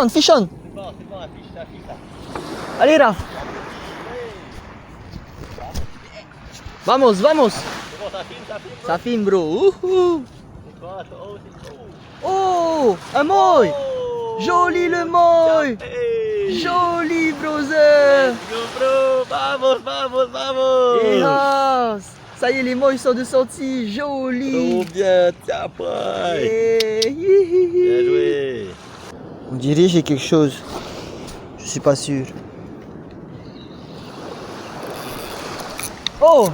on, fish on. C'est bon, affiche ça. Allez, Raph. Vamos, vamos. C'est bon, ça filme. Ça filme, bro. Ouhou. C'est quoi, ça? Oh, c'est beau. Oh, un moi. Oh. Joli le moi. Hey. Joli, brother. Let's go, bro. Vamos. Et ah, ça y est, les mots sont de sortie. Joli. Trop bien, tiens, après. Et... Bien joué. On dirait j'ai quelque chose. Je suis pas sûr. Oh!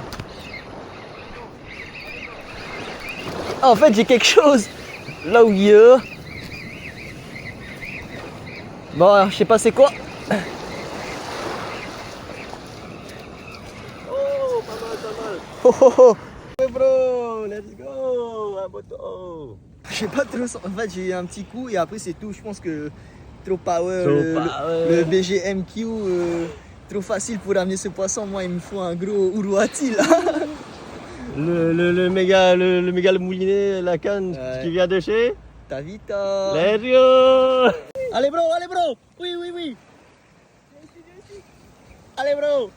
Ah, en fait, j'ai quelque chose. Là où il y a. Bon, je sais pas c'est quoi. Oh, pas mal. Oh, oh, oh. Ouais, bro, let's go. Un moto. Je sais pas trop. En fait, j'ai eu un petit coup et après, c'est tout. Je pense que trop power. Trop le, power. le BGMQ. Trop facile pour amener ce poisson. Moi, il me faut un gros Uruati là. Le méga moulinet, la canne Ouais. qui vient de chez Tavita. Let's go. Allez bro. Oui. Allez bro.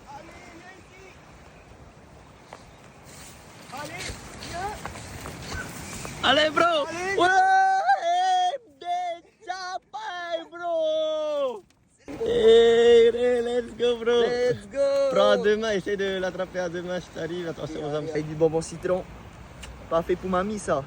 Allez bro. Ouais, déjà bye bro. Hey, let's go bro. Let's go. Prends à deux mains, essaie de l'attraper à deux mains si t'arrives, attention aux âmes. Avec du bonbon citron. Pas fait pour mamie ça.